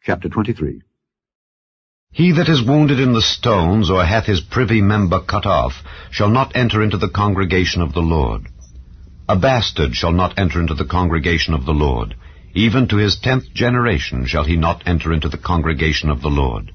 Chapter 23. He that is wounded in the stones, or hath his privy member cut off, shall not enter into the congregation of the Lord. A bastard shall not enter into the congregation of the Lord. Even to his 10th generation shall he not enter into the congregation of the Lord.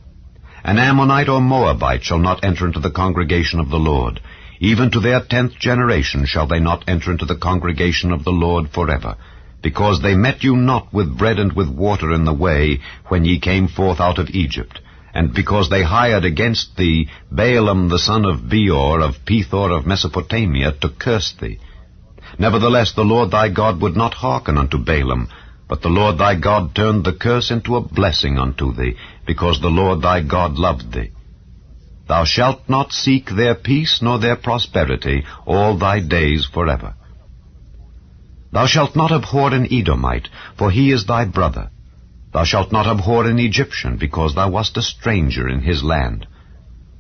An Ammonite or Moabite shall not enter into the congregation of the Lord. Even to their 10th generation shall they not enter into the congregation of the Lord forever, because they met you not with bread and with water in the way, when ye came forth out of Egypt, and because they hired against thee Balaam the son of Beor of Pethor of Mesopotamia to curse thee. Nevertheless the Lord thy God would not hearken unto Balaam, but the Lord thy God turned the curse into a blessing unto thee, because the Lord thy God loved thee. Thou shalt not seek their peace nor their prosperity all thy days forever. Thou shalt not abhor an Edomite, for he is thy brother. Thou shalt not abhor an Egyptian, because thou wast a stranger in his land.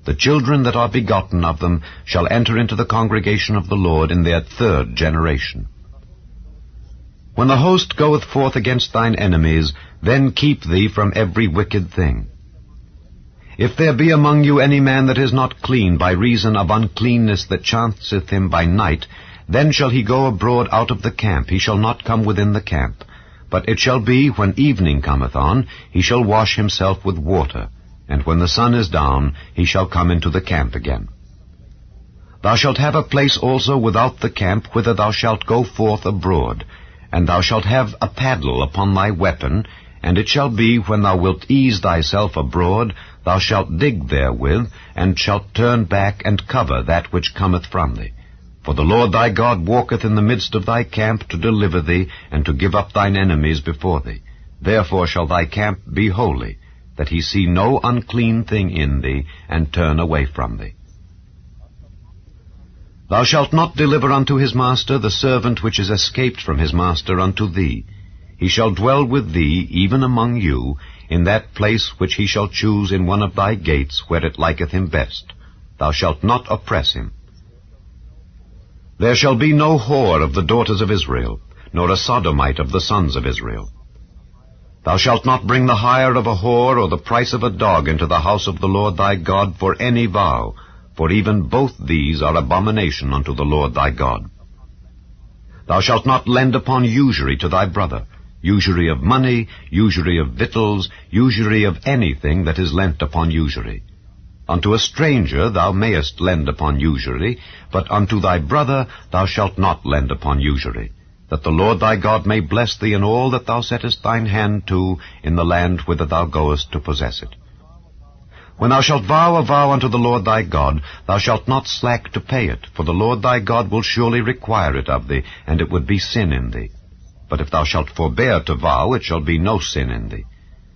The children that are begotten of them shall enter into the congregation of the Lord in their 3rd generation. When the host goeth forth against thine enemies, then keep thee from every wicked thing. If there be among you any man that is not clean by reason of uncleanness that chanceth him by night, then shall he go abroad out of the camp, he shall not come within the camp. But it shall be, when evening cometh on, he shall wash himself with water, and when the sun is down, he shall come into the camp again. Thou shalt have a place also without the camp, whither thou shalt go forth abroad, and thou shalt have a paddle upon thy weapon, and it shall be, when thou wilt ease thyself abroad, thou shalt dig therewith, and shalt turn back and cover that which cometh from thee. For the Lord thy God walketh in the midst of thy camp to deliver thee, and to give up thine enemies before thee. Therefore shall thy camp be holy, that he see no unclean thing in thee, and turn away from thee. Thou shalt not deliver unto his master the servant which is escaped from his master unto thee. He shall dwell with thee, even among you, in that place which he shall choose in one of thy gates, where it liketh him best. Thou shalt not oppress him. There shall be no whore of the daughters of Israel, nor a sodomite of the sons of Israel. Thou shalt not bring the hire of a whore or the price of a dog into the house of the Lord thy God for any vow, for even both these are abomination unto the Lord thy God. Thou shalt not lend upon usury to thy brother, usury of money, usury of victuals, usury of anything that is lent upon usury. Unto a stranger thou mayest lend upon usury, but unto thy brother thou shalt not lend upon usury, that the Lord thy God may bless thee in all that thou settest thine hand to in the land whither thou goest to possess it. When thou shalt vow a vow unto the Lord thy God, thou shalt not slack to pay it, for the Lord thy God will surely require it of thee, and it would be sin in thee. But if thou shalt forbear to vow, it shall be no sin in thee.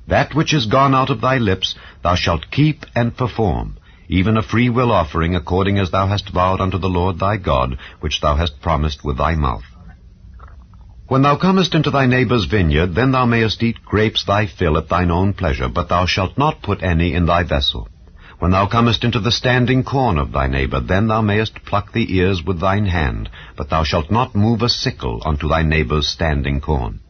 That which is gone out of thy lips thou shalt keep and perform, even a freewill offering, according as thou hast vowed unto the Lord thy God, which thou hast promised with thy mouth. When thou comest into thy neighbour's vineyard, then thou mayest eat grapes thy fill at thine own pleasure, but thou shalt not put any in thy vessel. When thou comest into the standing corn of thy neighbour, then thou mayest pluck the ears with thine hand, but thou shalt not move a sickle unto thy neighbour's standing corn.